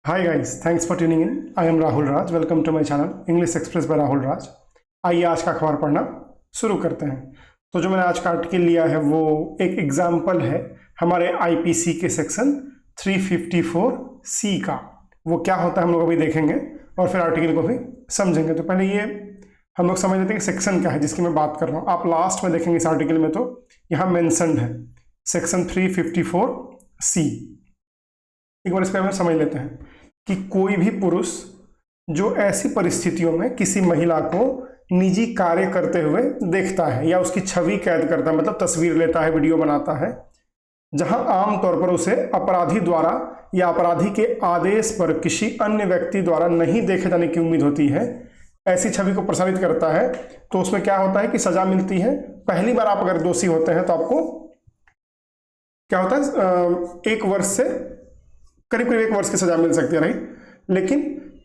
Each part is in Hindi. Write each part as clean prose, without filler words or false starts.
Hi guys, thanks for tuning in. I am Rahul Raj. Welcome to my channel English Express by Rahul Raj. आइए आज का अखबार पढ़ना शुरू करते हैं। तो जो मैंने आज का आर्टिकल लिया है वो एक एग्जाम्पल है हमारे आईपीसी के सेक्शन 354C का। वो क्या होता है हम लोग अभी देखेंगे और फिर आर्टिकल को भी समझेंगे। तो पहले ये हम लोग समझ लेते हैं कि सेक्शन क्या है जिसकी मैं बात कर रहा हूँ। आप लास्ट में देखेंगे इस आर्टिकल में, तो यहाँ मेंशन्ड है सेक्शन 354C। एक बार इस पर हम समझ लेते हैं कि कोई भी पुरुष जो ऐसी परिस्थितियों में किसी महिला को निजी कार्य करते हुए देखता है या उसकी छवि कैद करता है, मतलब तस्वीर लेता है, वीडियो बनाता है, जहां आमतौर पर उसे अपराधी द्वारा या अपराधी के आदेश पर किसी अन्य व्यक्ति द्वारा नहीं देखे जाने की उम्मीद होती है, ऐसी छवि को प्रसारित करता है, तो उसमें क्या होता है कि सजा मिलती है। पहली बार आप अगर दोषी होते हैं तो आपको क्या होता है, 1 वर्ष से करीब 1 वर्ष की सजा मिल सकती है, राइट। लेकिन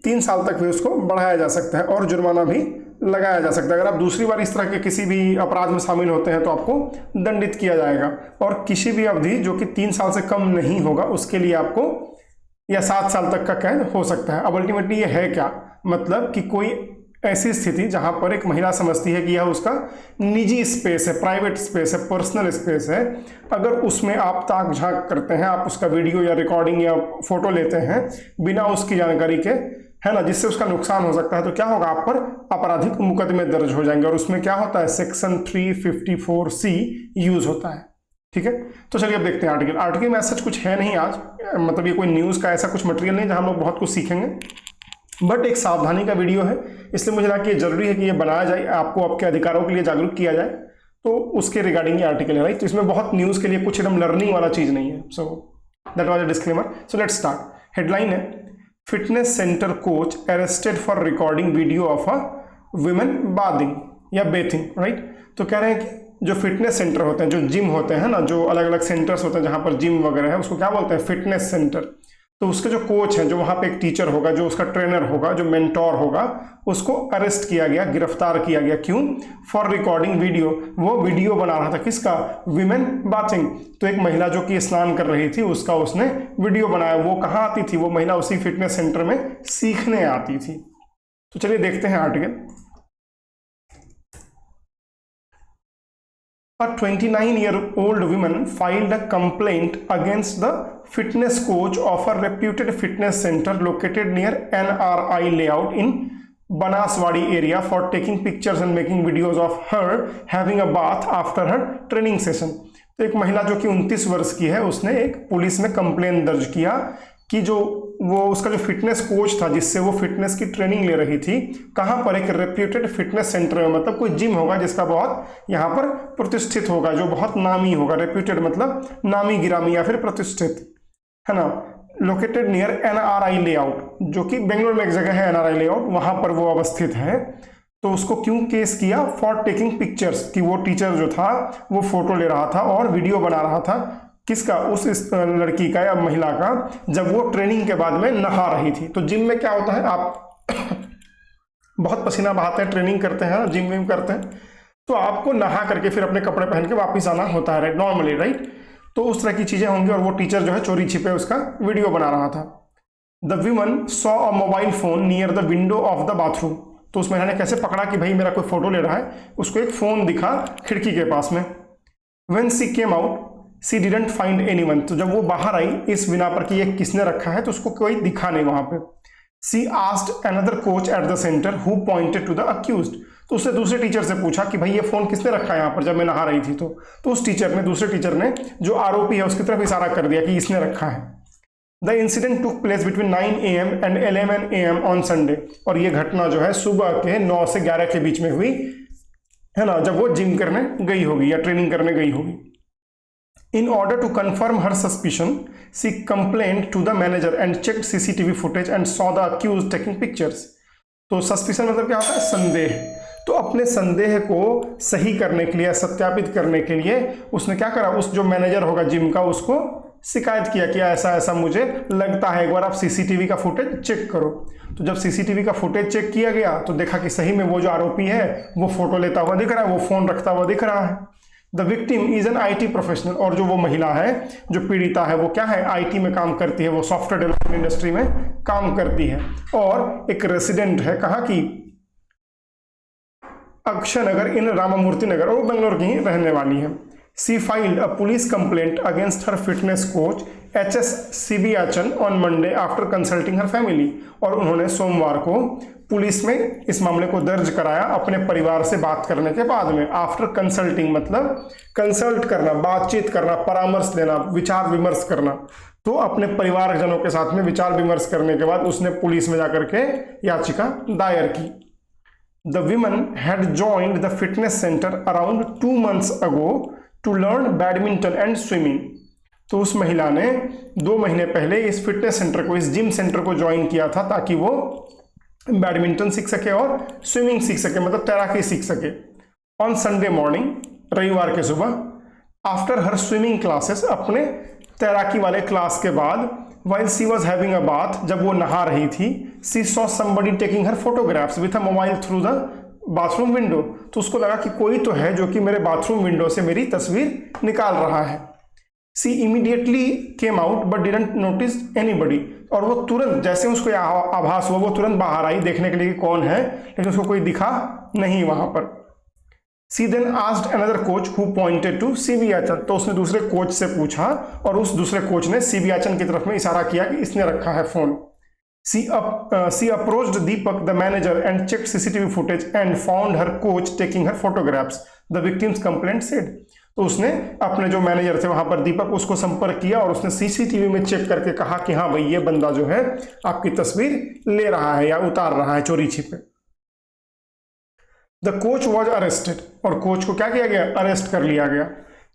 3 साल तक भी उसको बढ़ाया जा सकता है और जुर्माना भी लगाया जा सकता है। अगर आप दूसरी बार इस तरह के किसी भी अपराध में शामिल होते हैं तो आपको दंडित किया जाएगा, और किसी भी अवधि जो कि 3 साल से कम नहीं होगा उसके लिए आपको या 7 साल तक का कैद हो सकता है। अब अल्टीमेटली ये है क्या, मतलब कि कोई ऐसी स्थिति जहां पर एक महिला समझती है कि यह उसका निजी स्पेस है, प्राइवेट स्पेस है, पर्सनल स्पेस है, अगर उसमें आप ताक झांक करते हैं, आप उसका वीडियो या रिकॉर्डिंग या फोटो लेते हैं बिना उसकी जानकारी के, है ना, जिससे उसका नुकसान हो सकता है, तो क्या होगा, आप पर आपराधिक मुकदमे दर्ज हो जाएंगे। और उसमें क्या होता है, सेक्शन 354C यूज होता है। ठीक है, तो चलिए अब देखते हैं आर्टिकल में ऐसा कुछ है नहीं आज, मतलब ये कोई न्यूज का ऐसा कुछ मटेरियल नहीं जहां हम लोग बहुत कुछ सीखेंगे, बट एक सावधानी का वीडियो है, इसलिए मुझे लगा कि ये जरूरी है कि ये बनाया जाए, आपको आपके अधिकारों के लिए जागरूक किया जाए, तो उसके रिगार्डिंग ये आर्टिकल है, राइट। तो इसमें बहुत न्यूज़ के लिए कुछ एकदम लर्निंग वाला चीज़ नहीं है। So that was a disclaimer. So let's start. Headline है, fitness centre coach arrested for recording video of a women bathing या बेथिंग, राइट। तो कह रहे हैं कि जो फिटनेस सेंटर होते हैं, जो जिम होते हैं ना, जो अलग अलग सेंटर्स होते हैं जहाँ पर जिम वगैरह है, उसको क्या बोलते हैं, फिटनेस सेंटर। तो उसके जो कोच हैं, जो वहाँ पे एक टीचर होगा, जो उसका ट्रेनर होगा, जो मेंटोर होगा, उसको अरेस्ट किया गया, गिरफ्तार किया गया। क्यों? For recording video. वो वीडियो बना रहा था, किसका, विमेन बाथिंग। तो एक महिला जो कि स्नान कर रही थी उसका उसने वीडियो बनाया। वो कहाँ आती थी, वो महिला उसी फिटनेस सेंटर में सीखने आती थी। तो चलिए देखते हैं article. A 29-year-old woman filed a complaint against the fitness coach of a reputed fitness center located near NRI layout in Banaswadi area for taking pictures and making videos of her having a bath after her training session। तो एक महिला जो कि 29 वर्ष की है, उसने एक पुलिस में कंप्लेंट दर्ज किया कि जो वो उसका जो फिटनेस कोच था जिससे वो फिटनेस की ट्रेनिंग ले रही थी, कहाँ पर, एक रेप्यूटेड फिटनेस सेंटर में, मतलब कोई जिम होगा जिसका बहुत यहाँ पर प्रतिष्ठित होगा, जो बहुत नामी होगा। रेप्यूटेड मतलब नामी गिरामी या फिर प्रतिष्ठित, है ना। लोकेटेड नियर NRI लेआउट, जो कि बेंगलोर में एक जगह है NRI लेआउट, वहां पर वो अवस्थित है। तो उसको क्यों केस किया, फॉर टेकिंग पिक्चर्स, कि वो टीचर जो था वो फोटो ले रहा था और वीडियो बना रहा था, किसका, उस लड़की का या महिला का, जब वो ट्रेनिंग के बाद में नहा रही थी। तो जिम में क्या होता है, आप बहुत पसीना बहाते हैं, ट्रेनिंग करते हैं, जिम विम करते हैं, तो आपको नहा करके फिर अपने कपड़े पहन के वापस आना होता है, राइट, नॉर्मली, राइट। तो उस तरह की चीजें होंगी, और वो टीचर जो है चोरी छिपे उसका वीडियो बना रहा था। The woman saw a mobile phone near the window of the bathroom. तो उस महिला ने कैसे पकड़ा कि भाई मेरा कोई फोटो ले रहा है, उसको एक फोन दिखा खिड़की के पास में। When she came out she didn't find anyone. तो जब वो बाहर आई इस बिना पर कि ये किसने रखा है, तो उसको कोई दिखा नहीं वहां पे। She asked another coach at the centre who pointed to the accused. तो उसने दूसरे टीचर से पूछा कि भाई ये फोन किसने रखा है यहाँ पर जब मैं नहा रही थी। तो उस टीचर ने, दूसरे टीचर ने, जो आरोपी है उसकी तरफ इशारा कर दिया कि इसने रखा है। The incident took place between 9 AM and 11 AM on Sunday. और ये घटना जो है सुबह के 9 से 11 के बीच में हुई, है ना, जब वो जिम करने गई होगी या ट्रेनिंग करने गई होगी। In order to confirm her suspicion, she complained to the manager and checked CCTV footage and saw the accused taking pictures। तो सस्पिशन मतलब क्या होता है, संदेह। तो अपने संदेह को सही करने के लिए, सत्यापित करने के लिए उसने क्या करा, उस जो मैनेजर होगा जिम का, उसको शिकायत किया कि ऐसा ऐसा मुझे लगता है, एक बार आप सीसीटीवी का फुटेज चेक करो। तो जब सीसीटीवी का फुटेज चेक किया गया तो देखा कि सही में वो जो आरोपी है वो फोटो लेता हुआ दिख रहा है, वो फोन रखता हुआ दिख रहा है। The victim is an IT professional, और जो वो महिला है जो पीड़िता है वो क्या है, आईटी में काम करती है, वो सॉफ्टवेयर डेवलपमेंट इंडस्ट्री में काम करती है, और एक रेसिडेंट है कहाँ की, अक्षय नगर इन रामामूर्ति नगर, और वो बेंगलोर की ही रहने वाली है। She filed a police complaint against her fitness coach H S. Sibiachan on Monday after consulting her family, और उन्होंने सोमवार को पुलिस में इस मामले को दर्ज कराया अपने परिवार से बात करने के बाद में। आफ्टर कंसल्टिंग मतलब कंसल्ट करना, बातचीत करना, परामर्श देना, विचार विमर्श करना। तो अपने परिवारजनों के साथ में विचार विमर्श करने के बाद उसने पुलिस में जाकर के याचिका दायर की। The women had joined the fitness center around 2 months ago to learn badminton and swimming. तो उस महिला ने 2 महीने पहले इस फिटनेस सेंटर को, इस जिम सेंटर को ज्वाइन किया था ताकि वो बैडमिंटन सीख सके और स्विमिंग सीख सके, मतलब तैराकी सीख सके। ऑन संडे मॉर्निंग, रविवार के सुबह, आफ्टर हर स्विमिंग क्लासेस, अपने तैराकी वाले क्लास के बाद, while she was having a bath, जब वो नहा रही थी, she saw somebody taking her photographs with a mobile through the bathroom window. तो उसको लगा कि कोई तो है जो कि मेरे बाथरूम विंडो से मेरी तस्वीर निकाल रहा है। She immediately came out but didn't notice anybody. और वो तुरंत, जैसे उसको आभास हुआ, वो तुरंत बाहर आई देखने के लिए कि कौन है, लेकिन उसको कोई दिखा नहीं वहां पर। She then asked another coach who pointed to सिबियाचन, तो उसने दूसरे कोच से पूछा और उस दूसरे कोच ने सिबियाचन की तरफ में इशारा किया कि इसने रखा है phone. She approached Deepak, the manager, and checked CCTV footage and found her coach taking her photographs, the victim's complaint said. तो उसने अपने जो मैनेजर थे वहां पर दीपक, उसको संपर्क किया और उसने सीसीटीवी में चेक करके कहा कि हाँ भाई ये बंदा जो है आपकी तस्वीर ले रहा है या उतार रहा है चोरी छिपे। द कोच वॉज अरेस्टेड, और कोच को क्या किया गया, अरेस्ट कर लिया गया।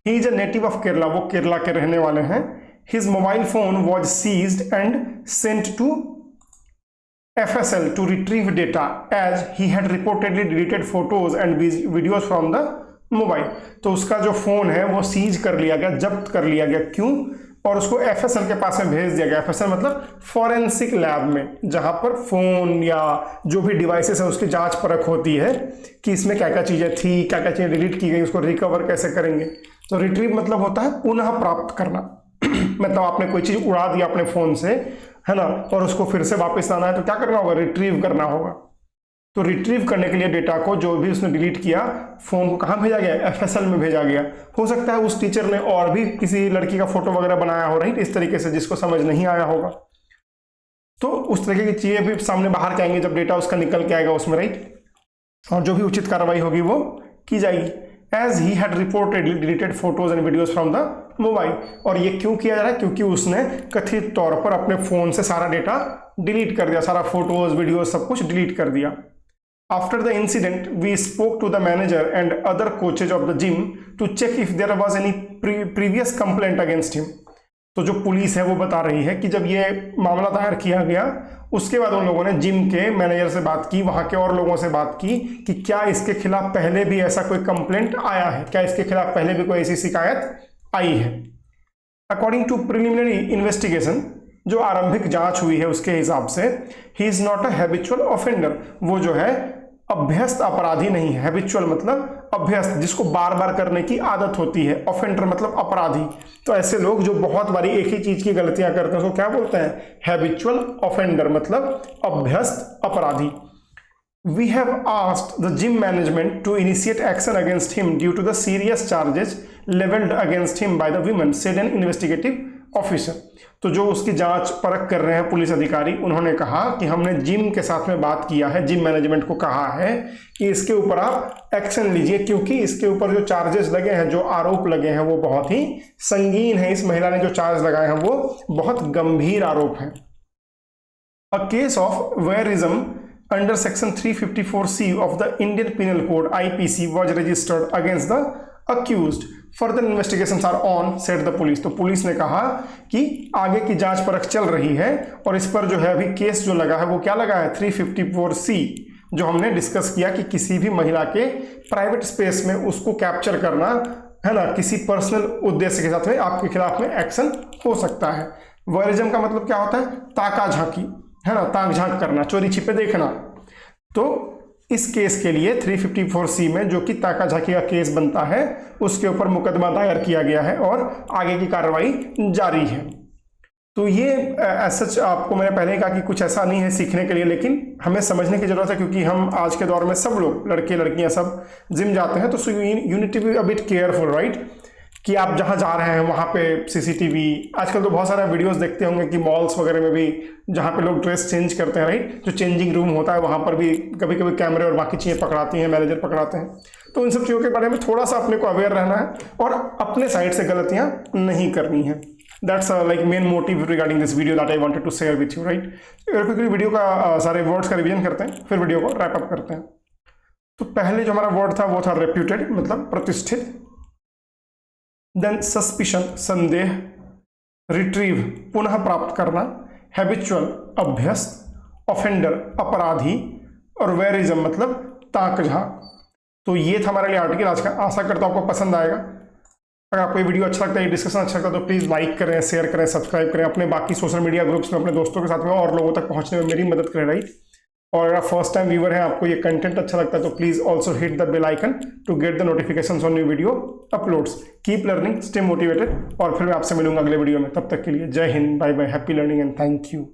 He is a native of Kerala, वो केरला के रहने वाले हैं। His mobile phone was seized and sent to FSL to retrieve data as he had reportedly deleted photos and videos from the mobile. तो उसका जो फोन है वो सीज कर लिया गया, जब्त कर लिया गया। क्यों? और उसको FSL के पास में भेज दिया गया। FSL मतलब फॉरेंसिक लैब में, जहां पर फोन या जो भी डिवाइसेस है उसकी जांच परख होती है कि इसमें क्या क्या चीजें थी, क्या क्या चीजें डिलीट की गई, उसको रिकवर कैसे करेंगे। तो रिट्रीव मतलब होता है पुनः प्राप्त करना मतलब आपने कोई चीज उड़ा दिया अपने फोन से, है ना, और उसको फिर से वापस लाना है तो क्या करना होगा, रिट्रीव करना होगा। तो रिट्रीव करने के लिए डेटा को जो भी उसने डिलीट किया, फोन को कहाँ भेजा गया, FSL में भेजा गया। हो सकता है उस टीचर ने और भी किसी लड़की का फोटो वगैरह बनाया हो, राइट, इस तरीके से जिसको समझ नहीं आया होगा। तो उस तरीके की चीजें भी सामने बाहर के आएंगे जब डेटा उसका निकल के आएगा उसमें, राइट, और जो भी उचित कार्रवाई होगी वो की जाएगी। As he had reportedly deleted photos and videos from the mobile, और ये क्यों किया जा रहा है, क्योंकि उसने कथित तौर पर अपने फोन से सारा डेटा डिलीट कर दिया, सारा फोटोज वीडियोज सब कुछ डिलीट कर दिया। After the incident we spoke to the manager and other coaches of the gym to check if there was any previous complaint against him. तो जो पुलिस है वो बता रही है कि जब ये मामला दायर किया गया उसके बाद उन लोगों ने जिम के मैनेजर से बात की, वहां के और लोगों से बात की कि क्या इसके खिलाफ पहले भी ऐसा कोई कंप्लेंट आया है, क्या इसके खिलाफ पहले भी कोई ऐसी शिकायत आई है। अकॉर्डिंग टू प्रिलिमिनरी इन्वेस्टिगेशन, जो आरंभिक जांच हुई है उसके हिसाब से, he is not a habitual offender, वो जो है अभ्यस्त अपराधी नहीं है। हैबिचुअल मतलब अभ्यस्त, जिसको बार बार करने की आदत होती है। ऑफेंडर मतलब अपराधी। तो ऐसे लोग जो बहुत बारी एक ही चीज की गलतियां करते हैं उसको क्या बोलते हैं, हैबिचुअल ऑफेंडर, मतलब अभ्यस्त अपराधी। We have asked the gym management to initiate action against him due to the serious charges leveled against him by the women, said an investigative officer. तो जो उसकी जांच परख कर रहे हैं पुलिस अधिकारी, उन्होंने कहा कि हमने जिम के साथ में बात किया है, जिम मैनेजमेंट को कहा है कि इसके ऊपर आप एक्शन लीजिए, क्योंकि इसके ऊपर जो चार्जेस लगे हैं, जो आरोप लगे हैं वो बहुत ही संगीन है। इस महिला ने जो चार्ज लगाए हैं वो बहुत गंभीर आरोप हैं। A case of voyeurism under section 354C of the Indian Penal Code IPC was registered against the accused. Further investigations are on, said the police. तो पुलिस ने कहा कि आगे की जांच परख चल रही है और इस पर जो है अभी केस जो लगा है वो क्या लगा है, 354C, जो हमने डिस्कस किया कि किसी भी महिला के प्राइवेट स्पेस में उसको कैप्चर करना, है ना, किसी पर्सनल उद्देश्य के साथ में आपके खिलाफ में एक्शन हो सकता है। वॉयरिज्म का मतलब क्या होता है, ताका झांकी, है ना, ताक झांक करना, चोरी छिपे देखना। तो इस केस के लिए 354C में जो कि ताका झाकी का केस बनता है उसके ऊपर मुकदमा दायर किया गया है और आगे की कार्रवाई जारी है। तो ये सच आपको मैंने पहले कहा कि कुछ ऐसा नहीं है सीखने के लिए, लेकिन हमें समझने की जरूरत है क्योंकि हम आज के दौर में सब लोग लड़के लड़कियां सब जिम जाते हैं, तो you need to be a bit careful, right, कि आप जहाँ जा रहे हैं वहाँ पे सीसीटीवी, आजकल तो बहुत सारे वीडियोस देखते होंगे कि मॉल्स वगैरह में भी जहाँ पे लोग ड्रेस चेंज करते हैं, राइट, जो चेंजिंग रूम होता है वहाँ पर भी कभी कभी कैमरे और बाकी चीज़ें पकड़ाती हैं, मैनेजर पकड़ाते हैं। तो इन सब चीज़ों के बारे में थोड़ा सा अपने को अवेयर रहना है और अपने साइड से गलतियाँ नहीं करनी है। That's like main motive regarding this video that I wanted to share with you, right. क्योंकि वीडियो का सारे वर्ड्स का रिवीजन करते हैं, फिर वीडियो को रैप अप करते हैं। तो पहले जो हमारा वर्ड था वो था रेप्यूटेड, मतलब प्रतिष्ठित। देन सस्पिशन, संदेह। रिट्रीव, पुनः प्राप्त करना। हैबिचुअल, अभ्यस्त। ऑफेंडर, अपराधी। और वेरिज्म मतलब ताक झांक। तो ये था हमारे लिए आर्टिकल आज का। आशा करता हूं आपको पसंद आएगा। अगर आपको ये वीडियो अच्छा लगता है, डिस्कशन अच्छा लगता है तो प्लीज़ लाइक करें, शेयर करें, सब्सक्राइब करें, अपने बाकी सोशल मीडिया ग्रुप्स में अपने दोस्तों के साथ में और लोगों तक पहुंचने में मेरी मदद करें, राइट। और अगर आप फर्स्ट टाइम व्यूवर हैं, आपको ये कंटेंट अच्छा लगता है तो please also hit the bell icon to get the notifications on new video uploads. Keep learning, stay motivated, और फिर मैं आपसे मिलूंगा अगले वीडियो में। तब तक के लिए जय हिंद, bye bye, happy learning and thank you.